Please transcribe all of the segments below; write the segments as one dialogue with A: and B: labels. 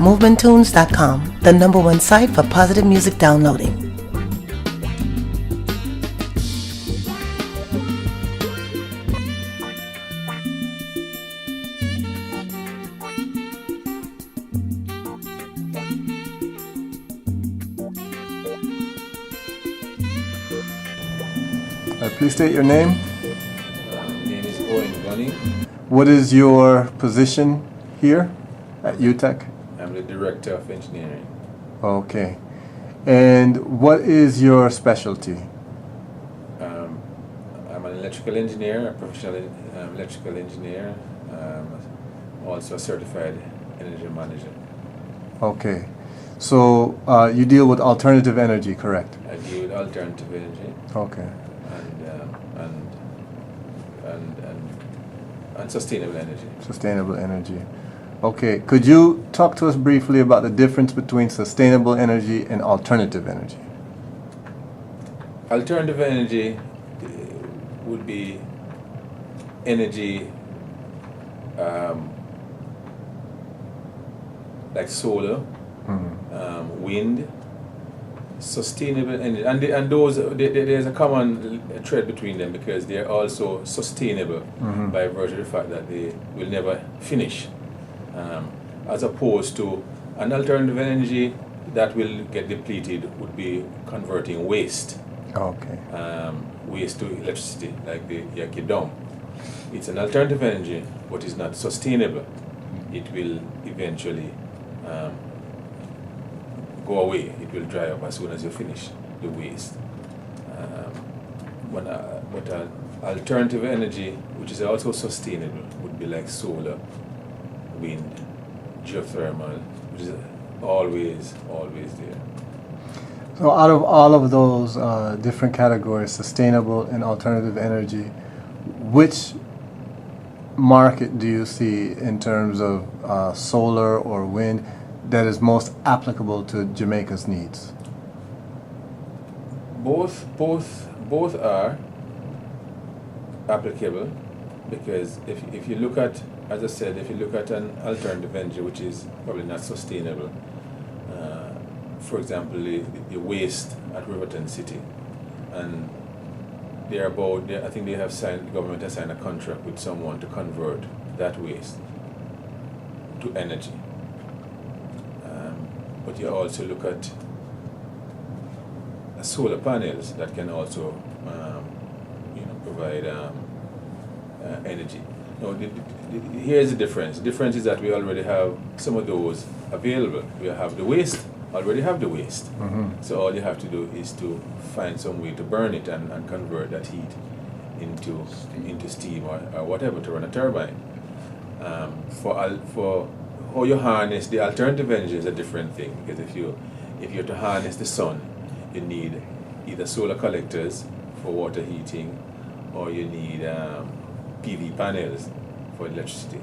A: Movementunes.com, the #1 site for positive music downloading.
B: Please state your name.
C: My name is Owen Gunning.
B: What is your position here at UTech?
C: I'm the Director of Engineering.
B: Okay. And what is your specialty?
C: I'm an electrical engineer, a professional electrical engineer, also a certified energy manager.
B: Okay. So you deal with alternative energy, correct?
C: I deal with alternative energy.
B: Okay.
C: And sustainable energy.
B: Sustainable energy. Okay. Could you talk to us briefly about the difference between sustainable energy and alternative energy?
C: Alternative energy would be energy like solar, wind, sustainable energy, and those there's a common thread between them because they're also sustainable by virtue of the fact that they will never finish, as opposed to an alternative energy that will get depleted would be converting waste.
B: Okay.
C: Waste to electricity, like the Yaki Dam. It's an alternative energy, but it's not sustainable. It will eventually go away. It will dry up as soon as you finish the waste. But alternative energy, which is also sustainable, would be like solar, wind, geothermal, which is always there.
B: So out of all of those different categories, sustainable and alternative energy, which market do you see in terms of solar or wind that is most applicable to Jamaica's needs?
C: Both are applicable, because if you look at, as I said, if you look at an alternative energy which is probably not sustainable, for example, the waste at Riverton City, and I think they have signed, the government has signed a contract with someone to convert that waste to energy. But you also look at solar panels that can also provide energy. Now, here's the difference. The difference is that we already have some of those available. We have the waste, already have the waste. So all you have to do is to find some way to burn it and convert that heat into steam or whatever to run a turbine. For how you harness the alternative energy is a different thing, because if you're to harness the sun, you need either solar collectors for water heating, or you need PV panels for electricity.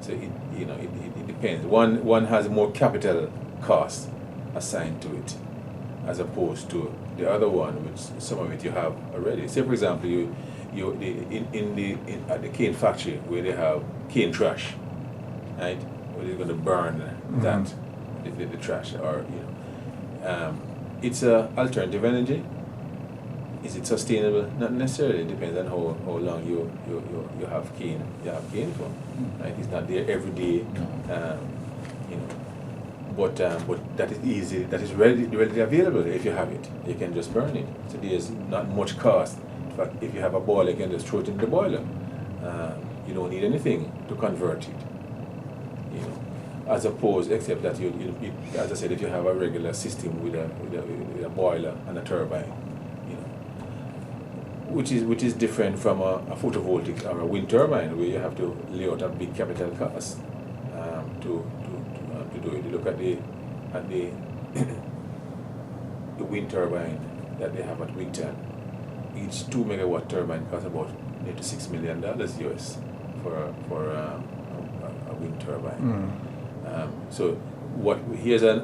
C: So it depends. One has more capital cost assigned to it, as opposed to the other one, which some of it you have already. Say for example, at the cane factory where they have cane trash, right? Where they're going to burn that the trash, or it's a alternative energy. Is it sustainable? Not necessarily. It depends on how long you have cane. You have cane for, right? It's not there every day, But that is easy. That is readily available. If you have it, you can just burn it. So there's not much cost. In fact, if you have a boiler, you can just throw it in the boiler. You don't need anything to convert it. As opposed, except that you as I said, if you have a regular system with a boiler and a turbine, which is different from a photovoltaic or a wind turbine, where you have to lay out a big capital cost to do it. You look at the the wind turbine that they have at Wigton. Each 2 megawatt turbine costs about nearly $6 million US for a wind turbine. So here's an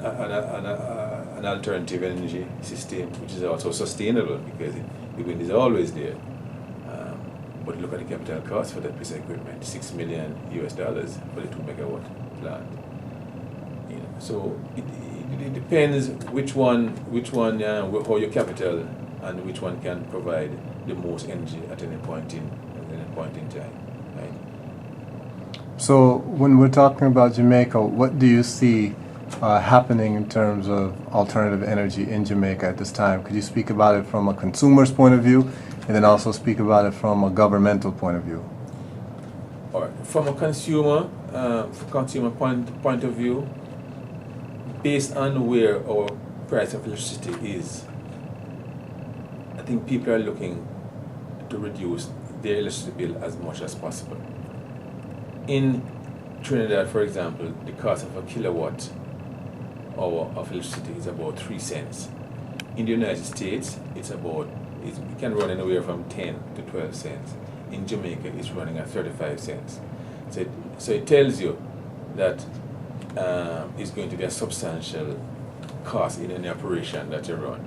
C: alternative energy system which is also sustainable, because the wind is always there. But look at the capital cost for that piece of equipment: $6 million US for the 2 megawatt plant. So it depends which one how your capital and which one can provide the most energy at any point in time, right?
B: So when we're talking about Jamaica, what do you see happening in terms of alternative energy in Jamaica at this time? Could you speak about it from a consumer's point of view, and then also speak about it from a governmental point of view?
C: All right. From a consumer point of view, based on where our price of electricity is, I think people are looking to reduce their electricity bill as much as possible. In Trinidad, for example, the cost of a kilowatt hour of electricity is about 3 cents. In the United States, it can run anywhere from 10 to 12 cents. In Jamaica, it's running at 35 cents. So it tells you that it's going to be a substantial cost in any operation that you run,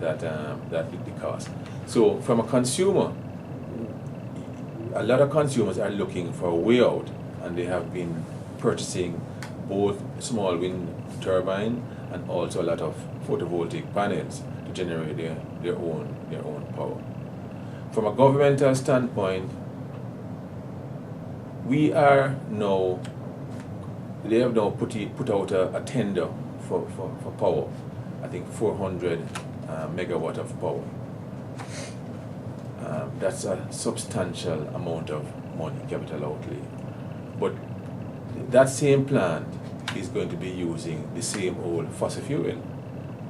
C: that the cost. So from a consumer, a lot of consumers are looking for a way out, and they have been purchasing both small wind turbine and also a lot of photovoltaic panels to generate their own power. From a governmental standpoint, they have now put out a tender for power. I think 400 megawatt of power. That's a substantial amount of money, capital outlay. But that same plant is going to be using the same old fossil fuel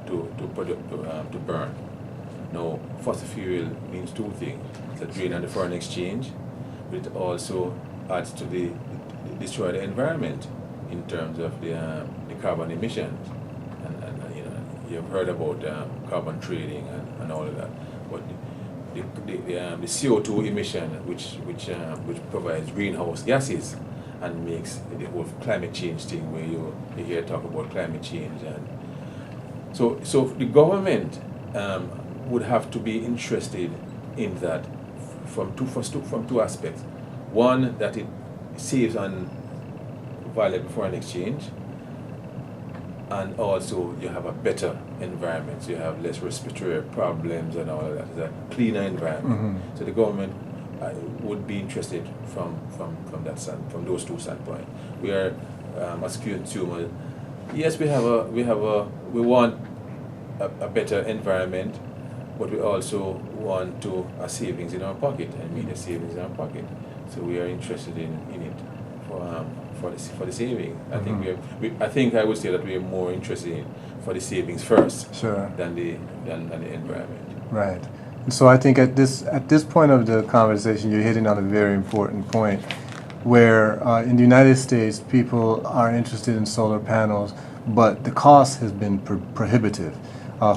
C: to burn. Now, fossil fuel means two things. It's a drain on the foreign exchange, but it also adds to destroy the environment in terms of the carbon emissions. And you've heard about carbon trading and all of that. But the CO2 emission, which provides greenhouse gases and makes the whole climate change thing, where you hear talk about climate change, and so the government would have to be interested in that from two aspects. One, that it saves on violent foreign exchange, and also you have a better environment, so you have less respiratory problems and all of that. It's a cleaner environment. Mm-hmm. So the government would be interested from those two standpoints. We are as consumers, yes, we want a better environment, but we also want a savings in our pocket, and immediate savings in our pocket. So we are interested in it for the saving. Mm-hmm. I think I would say that we are more interested in for the savings first, sure, than the environment.
B: Right. And so I think at this point of the conversation, you're hitting on a very important point, where in the United States, people are interested in solar panels, but the cost has been prohibitive.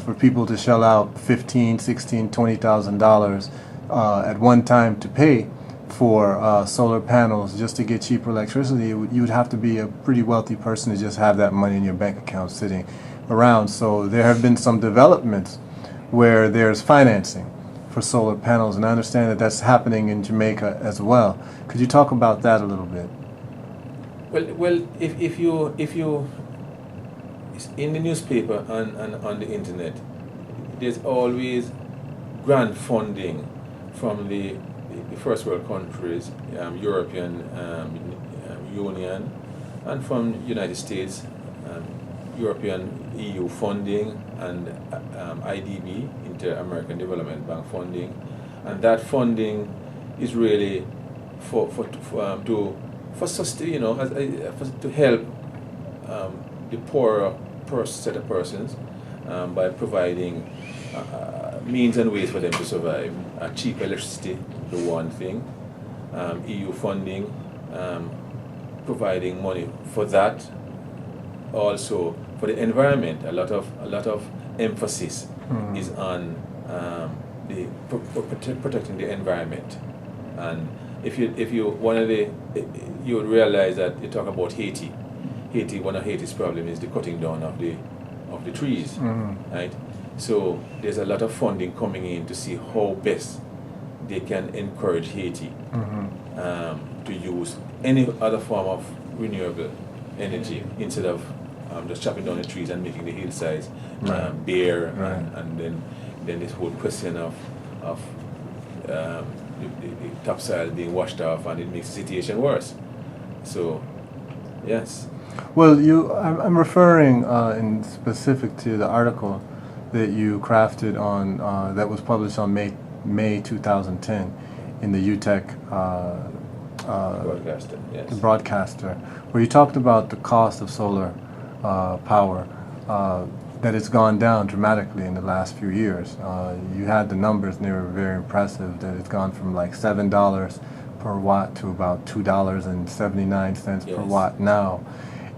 B: For people to shell out $15,000, $16,000, $20,000 at one time to pay for solar panels just to get cheaper electricity, you would have to be a pretty wealthy person to just have that money in your bank account sitting around. So there have been some developments where there's financing for solar panels, and I understand that that's happening in Jamaica as well. Could you talk about that a little bit?
C: Well, if you in the newspaper and on the internet, there's always grant funding from the first world countries, European Union, and from United States, European EU funding, and IDB, Inter-American Development Bank funding, and that funding is really to help the poorer set of persons by providing means and ways for them to survive. Cheap electricity, the one thing. EU funding, providing money for that. Also for the environment, a lot of emphasis is on protecting the environment. And if you would realize that you talk about Haiti, one of Haiti's problem is the cutting down of the trees, right? So there's a lot of funding coming in to see how best they can encourage Haiti to use any other form of renewable energy instead of just chopping down the trees and making the hillsides
B: Right.
C: bare,
B: Right.
C: and then this whole question of the topsoil being washed off, and it makes the situation worse. So, yes.
B: Well, I'm referring in specific to the article that you crafted on that was published on May 2010 in the UTech
C: Broadcaster, yes.
B: broadcaster, where you talked about the cost of solar power, that it's gone down dramatically in the last few years. You had the numbers, and they were very impressive, that it's gone from like $7 per watt to about $2.79 per
C: Yes.
B: watt now.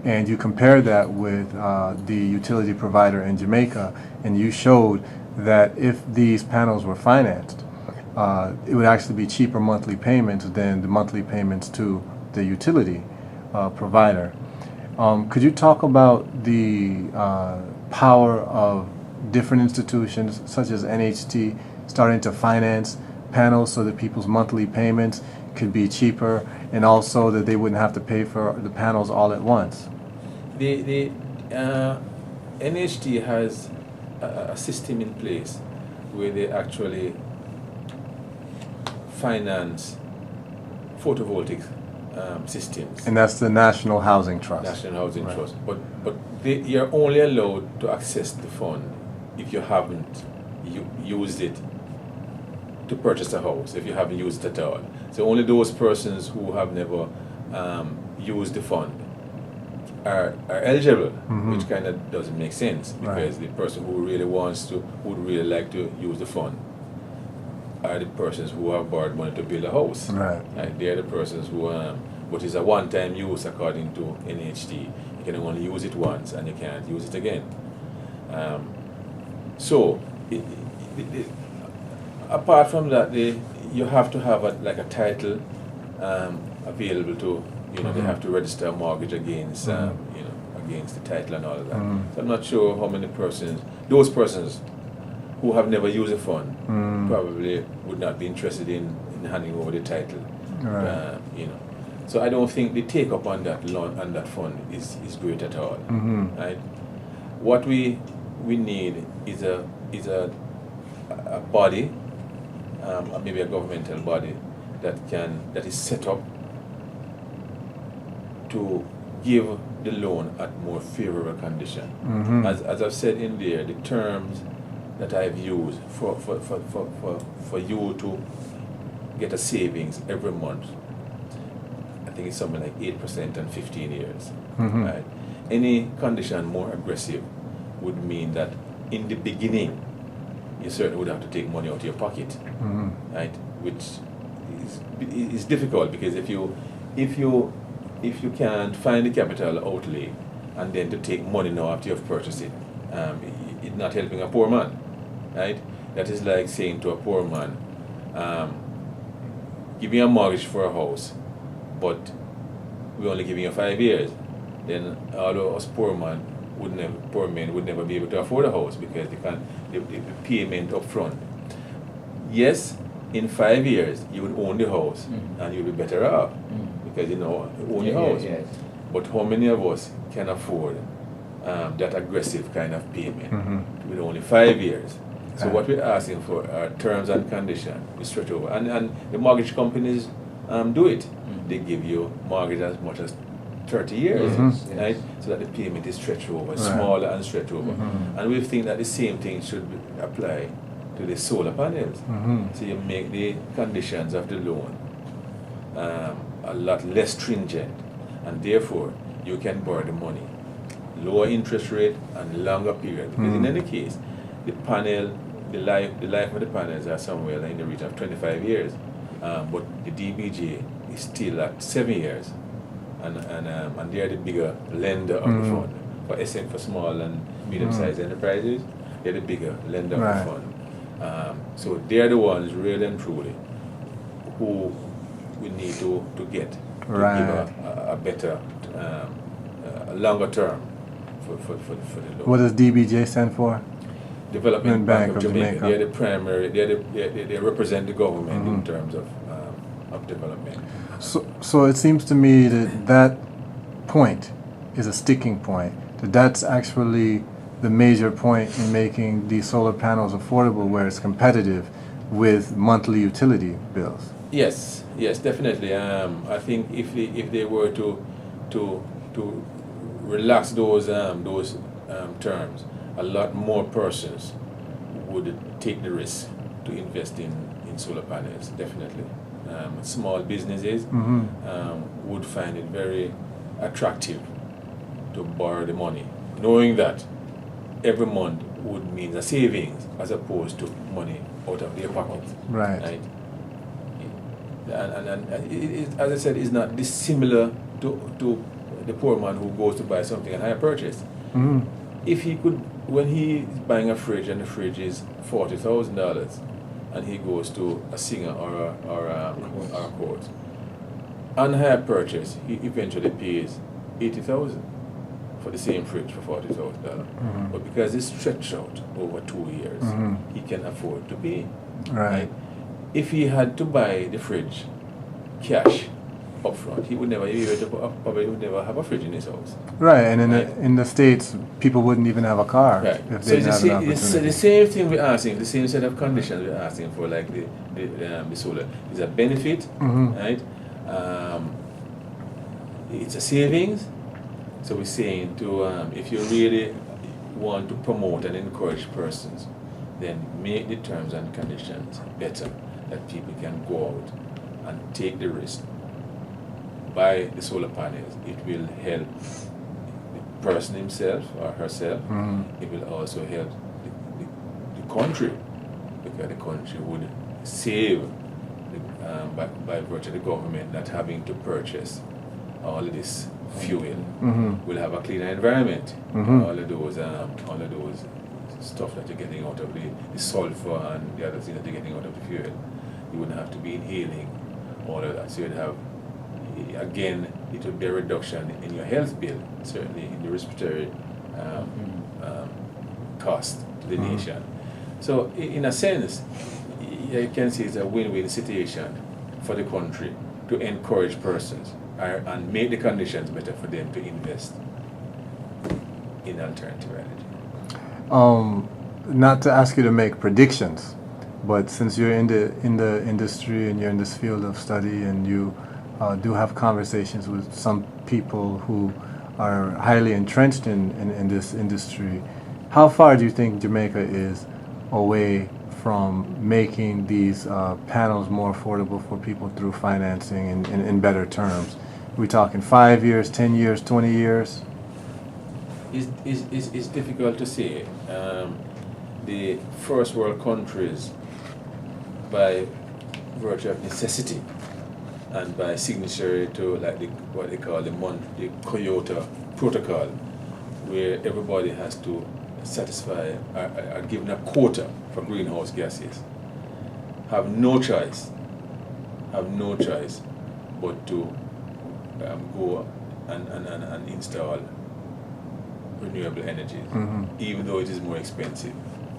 B: And you compared that with the utility provider in Jamaica, and you showed that if these panels were financed, it would actually be cheaper monthly payments than the monthly payments to the utility provider. Could you talk about the power of different institutions such as NHT starting to finance panels so that people's monthly payments could be cheaper, and also that they wouldn't have to pay for the panels all at once?
C: The NHT has a system in place where they actually finance photovoltaic systems.
B: And that's the National Housing Trust.
C: National Housing
B: Right.
C: Trust. But you're only allowed to access the fund if you haven't used it to purchase a house, if you haven't used it at all. So only those persons who have never used the fund are eligible, which kind of doesn't make sense, because the person who really wants to, who would really like to use the fund, are the persons who have borrowed money to build a house.
B: Right.
C: They're the persons who, but it's a one-time use according to NHT. You can only use it once and you can't use it again. So, apart from that, you have to have a title available to, they have to register a mortgage against, against the title and all of that. So I'm not sure how many persons, those persons who have never used a fund probably would not be interested in handing over the title.
B: Right.
C: So I don't think the take up on that loan and that fund is great at all. Right? What we need is a body, maybe a governmental body that is set up to give the loan at more favorable condition. As I've said in there, the terms that I've used for you to get a savings every month, I think it's something like 8% and 15 years. Right? Any condition more aggressive would mean that in the beginning you certainly would have to take money out of your pocket, right? Which is difficult, because if you can't find the capital outlay and then to take money now after you've purchased it, it's not helping a poor man, right? That is like saying to a poor man, give me a mortgage for a house, but we're only giving you 5 years. Then all of us poor men would never be able to afford a house, because the payment up front. Yes, in 5 years you would own the house and you'll be better off, because you own your house.
D: Yes.
C: But how many of us can afford that aggressive kind of payment with only 5 years? So what we're asking for are terms and conditions we stretch over, and the mortgage companies do it. They give you mortgage as much as 30 years, right? So that the payment is stretched over, smaller and stretched over. And we think that the same thing should apply to the solar panels. So you make the conditions of the loan a lot less stringent, and therefore you can borrow the money, lower interest rate and longer period. Because in any case, the life of the panels are somewhere in the region of 25 years, but the DBJ is still at 7 years, and they are the bigger lender of the fund. For small and medium-sized enterprises, they're the bigger lender of the fund. So they're the ones really and truly who we need to get to give a better, a longer term for the loan.
B: What does DBJ stand for?
C: Development Bank of Jamaica. They're the primary. They represent the government in terms of development.
B: So it seems to me that point is a sticking point that's actually the major point in making these solar panels affordable, where it's competitive with monthly utility bills.
C: Yes, definitely. I think if they were to relax those terms, a lot more persons would take the risk to invest in solar panels. Definitely, small businesses would find it very attractive to borrow the money, knowing that every month would mean a savings as opposed to money out of their pocket.
B: Right.
C: And as I said, it's not dissimilar to the poor man who goes to buy something and hire purchase. If he could, when he is buying a fridge and the fridge is $40,000, and he goes to a Singer or a Court, on hire purchase, he eventually pays $80,000 for the same fridge for $40,000. But because it's stretched out over 2 years, he can afford to pay.
B: Right.
C: If he had to buy the fridge cash up front, he would never be able to probably would never have a fridge in his house.
B: Right, and in the States, people wouldn't even have a car if they didn't have an opportunity.
C: So the same thing we're asking, the same set of conditions we're asking for, like the solar, is a benefit, right? It's a savings. So we're saying to if you really want to promote and encourage persons, then make the terms and conditions better, that people can go out and take the risk, buy the solar panels. It will help the person himself or herself. It will also help the country, because the country would save by virtue of the government not having to purchase all of this fuel. We'll have a cleaner environment. All of those stuff that you're getting out of the sulfur and the other things that you're getting out of the fuel, you wouldn't have to be inhaling all of that. So you'd have, again, it would be a reduction in your health bill, certainly in the respiratory cost to the nation. So in a sense, you can see it's a win-win situation for the country to encourage persons and make the conditions better for them to invest in alternative energy.
B: Not to ask you to make predictions, but since you're in the industry and you're in this field of study, and you do have conversations with some people who are highly entrenched in this industry, how far do you think Jamaica is away from making these panels more affordable for people through financing in better terms? Are we talking 5 years, 10 years, 20 years?
C: It's difficult to say. The first world countries, by virtue of necessity and by signature to what they call the Kyoto Protocol, where everybody has to satisfy are given a quota for greenhouse gases, have no choice but to go and install renewable energies, even though it is more expensive,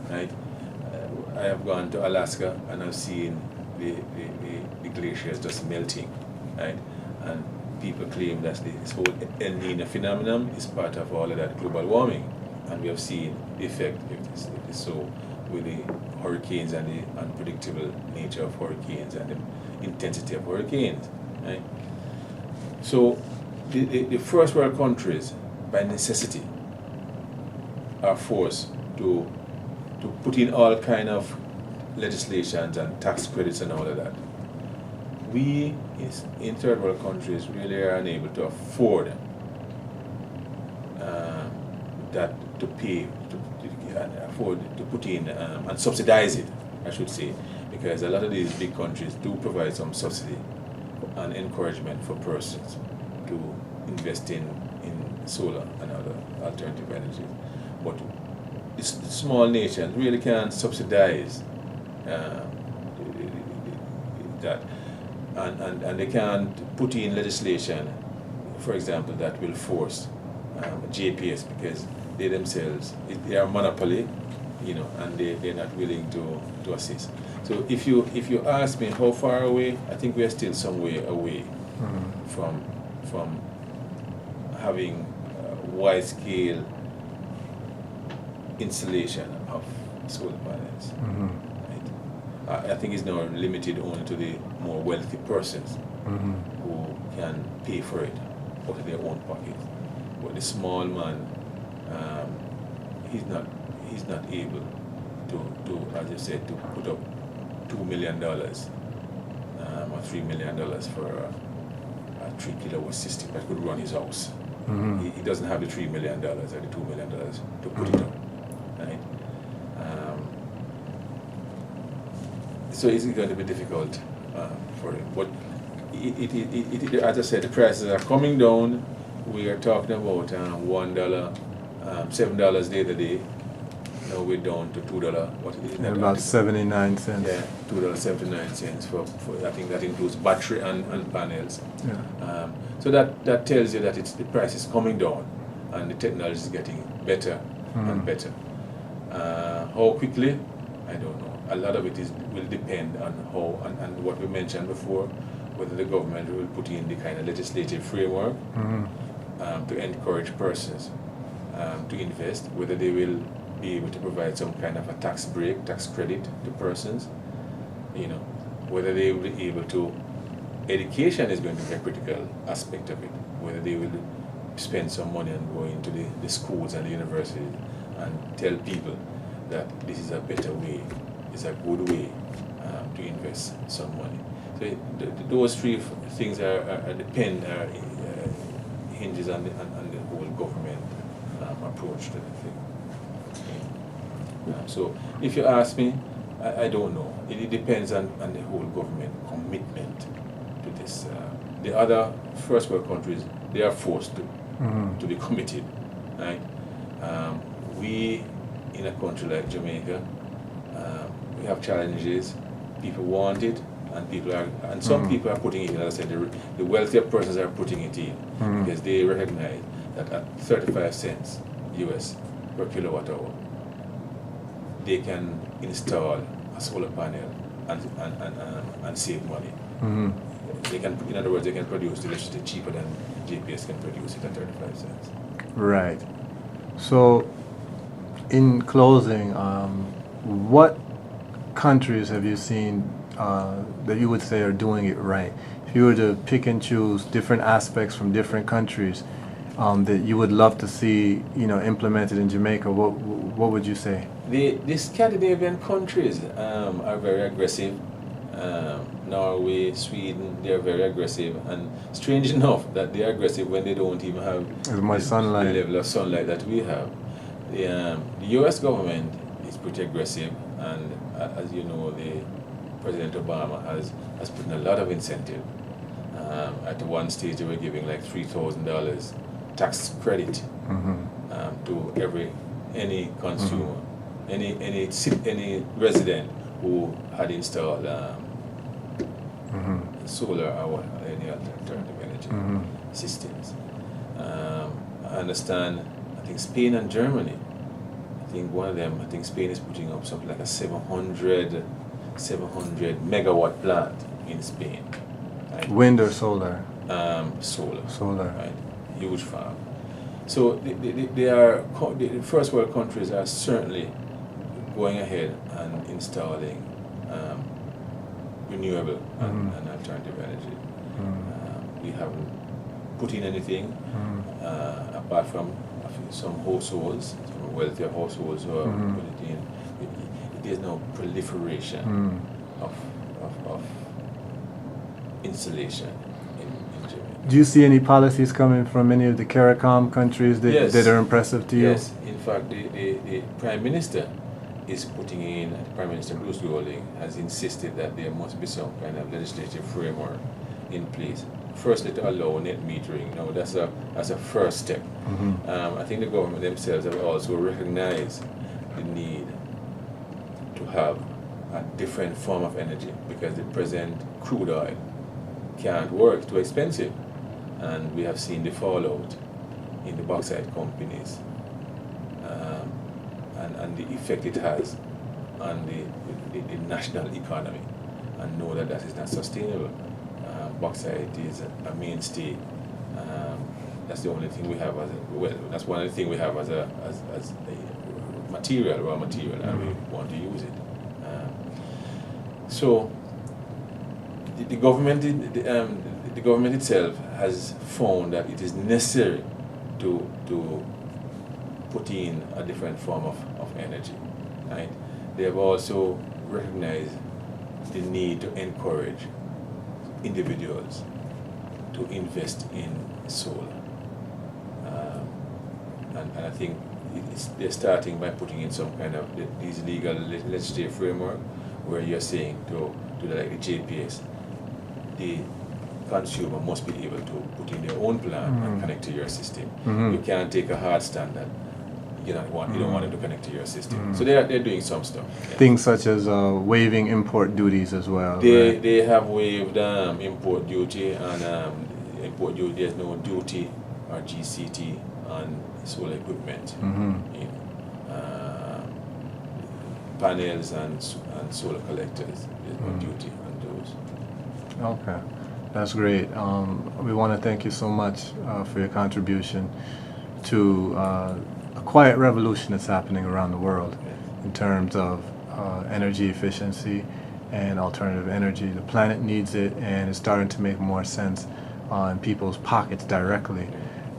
C: right? I have gone to Alaska and I've seen the glaciers just melting, right? And people claim that this whole El Niño phenomenon is part of all of that global warming, and we have seen the effect, if it is so, with the hurricanes and the unpredictable nature of hurricanes and the intensity of hurricanes, right? So the first world countries, by necessity, are forced to put in all kind of legislations and tax credits and all of that. We in third world countries really are unable to afford that to pay, afford to put in and subsidize it, I should say, because a lot of these big countries do provide some subsidy and encouragement for persons to invest in solar and other alternative energies. But the small nations really can't subsidize that, and they can't put in legislation, for example, that will force JPS, because they themselves, they are monopoly, and they're not willing to assist. So if you ask me how far away, I think we are still some way away from having wide-scale installation of solar panels. Right? I think it's now limited only to the more wealthy persons who can pay for it out of their own pocket. But the small man, he's not able to, as you said, to put up $2 million or $3 million for a 3 kilowatt system that could run his house. He doesn't have the $3 million or the $2 million to put it up. Right? So it's going to be difficult for him. But as I said, the prices are coming down. We are talking about $1, $7 the other day. Now we're down to $2. What is it?
B: About 79 cents.
C: Yeah, $2.79 for I think that includes battery and panels.
B: Yeah.
C: So that tells you that the price is coming down and the technology is getting better and better. How quickly? I don't know. A lot of it will depend on how and what we mentioned before, whether the government will put in the kind of legislative framework to encourage persons to invest, whether they will be able to provide some kind of a tax credit to persons, whether they will be able to, education is going to be a critical aspect of it, whether they will spend some money and go into the schools and the universities and tell people that this is a better way, it's a good way to invest some money. So those three things hinges on the whole government approach to the thing. So if you ask me, I don't know. It depends on the whole government commitment to this. The other first world countries, they are forced to be committed. Right? We, in a country like Jamaica, we have challenges. People want it, and some people are putting it in. As I said, the wealthier persons are putting it in because they recognize that at 35 cents US per kilowatt hour, they can install a solar panel and save money. They can, in other words, they can produce the electricity cheaper than JPS can produce it at 35 cents.
B: Right. So, in closing, what countries have you seen that you would say are doing it right? If you were to pick and choose different aspects from different countries that you would love to see, implemented in Jamaica, what would you say?
C: The Scandinavian countries are very aggressive. Norway, Sweden, they're very aggressive, and strange enough that they're aggressive when they don't even have
B: as much sunlight,
C: the level of sunlight that we have. The U.S. government is pretty aggressive, and as you know, President Obama has put in a lot of incentive. At one stage, they were giving like $3,000 tax credit to any consumer, any resident who had installed solar or any alternative energy systems. I understand, I think Spain and Germany, I think Spain is putting up something like a 700 megawatt plant in Spain. Right?
B: Wind or solar?
C: Solar.
B: Solar.
C: Right. Huge farm. So the first world countries are certainly going ahead and installing renewable and alternative energy. We haven't put in anything apart from some households, some wealthier households who have put it in. There's no proliferation of installation in Jamaica.
B: Do you see any policies coming from any of the CARICOM countries that are impressive to you?
C: Yes, in fact, the Prime Minister is putting in, Prime Minister Bruce Golding has insisted that there must be some kind of legislative framework in place. Firstly, to allow net metering. Now, that's a first step. I think the government themselves have also recognized the need to have a different form of energy because the present crude oil can't work, too expensive. And we have seen the fallout in the bauxite companies and the effect it has on the national economy, and know that is not sustainable. Bauxite is a mainstay that's the only thing we have that's one of the things we have as a material, raw material, and we want to use it. So the government itself has found that it is necessary to put in a different form of energy. Right? They have also recognized the need to encourage individuals to invest in solar. And I think they're starting by putting in some kind of these legal legislative framework where you're saying to like the JPS, the consumer must be able to put in their own plan and connect to your system. You can't take a hard stand that you don't want them to connect to your system. So they're doing some stuff. Yeah.
B: Things such as waiving import duties as well.
C: They have waived import duty, and import duty, there's no duty or GCT on solar equipment. Panels and solar collectors, there's no duty on those.
B: Okay, that's great. We want to thank you so much for your contribution to a quiet revolution that's happening around the world in terms of energy efficiency and alternative energy. The planet needs it, and it's starting to make more sense in people's pockets directly.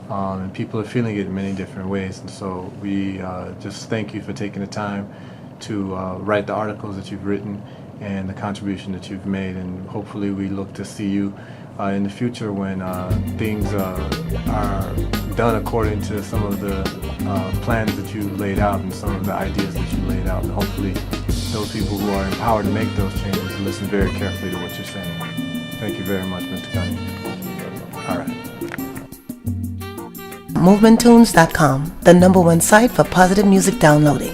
B: And people are feeling it in many different ways. And so we just thank you for taking the time to write the articles that you've written and the contribution that you've made. And hopefully we look to see you in the future when things are done according to some of the plans that you laid out and some of the ideas that you laid out. And hopefully those people who are empowered to make those changes listen very carefully to what you're saying. Thank you very much, Mr. Gunning. All right.
A: Movementunes.com, the #1 site for positive music downloading.